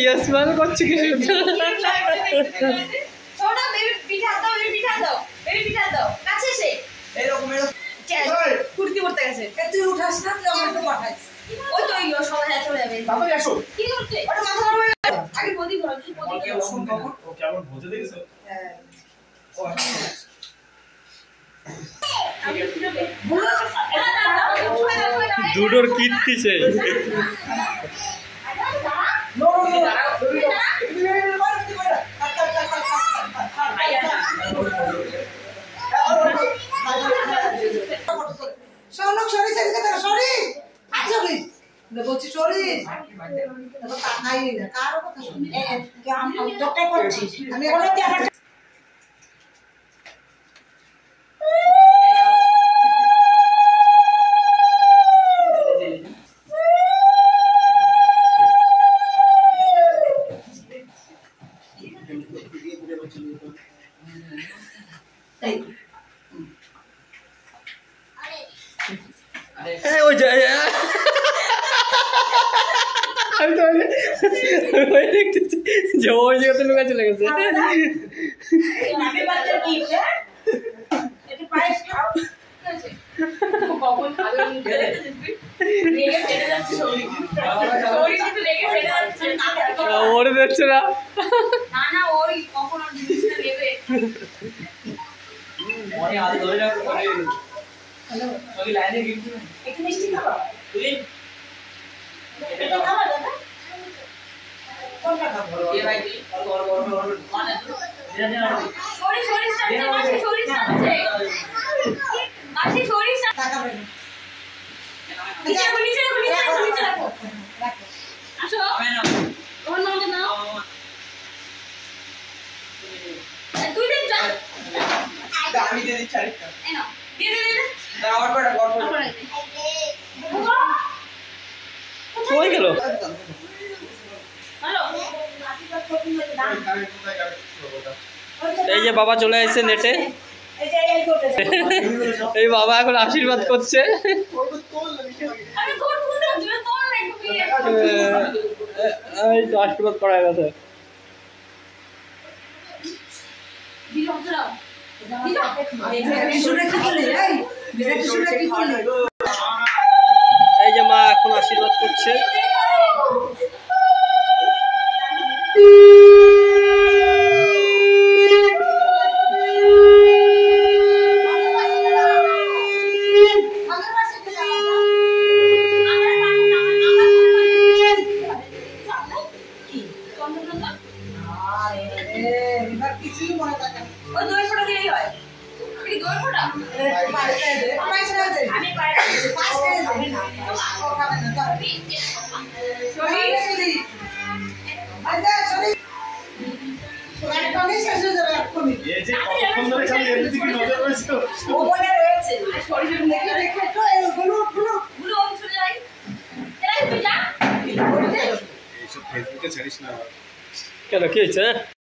यशमान করছে কি শুনছো ছোট বেবি পিঠা দাও বেবি পিঠা দাও বেবি পিঠা দাও কাছে এসে এরকম কুর্তি পড়তে গেছে তুই উঠাস না তুই আমাকে পাঠাইস ওই তো এই সবাই চলে যাবে বাবা আসো কি করতে ওটা মাথা গরম আগে বদি বল কি বদি ও কেমন বুঝে দেখছো হ্যাঁ দুটোর কীর্তি চাই বলছি শরীর কারো কথা শুনি আমি ওই যে আমি তো ওই দেখতেছি যে ওই জায়গাতে লুকা চলে গেছে ওরে দেখছে না না ওই কখন জিনিসটা নেবে মনে আগে ধরে রাখো পরে হ্যালো ওই লাইনে গিয়ে একটু মিষ্টি খাও তুই এটা খাওয়া দাদা কোনটা খাবো এই ভাই গরম মানে সরি সাথে সরি সাথে মাসি সরি সাথে টাকা বের নিচে রাখো আসো ওর নাম নাও তুই দেখ যা আমি দিয়ে দিচ্ছি আরেকটা এই নাও দিয়ে দে দাও আর বড় কই গেল হ্যালো এই যে বাবা চলে আসছে নেটে এই বাবা এখন আশীর্বাদ করছে আরে তোর তুলতে হচ্ছে না তোর না একটু এই তো আশীর্বাদ করা গেছে দিল হচ্ছে এই যে মা এখন আশীর্বাদ করছে ওই দই ফোঁটা দিলেই হয় কি দই ফোঁটা আমি ফেসবুকে ছাড়িস না কেন কি হয়েছে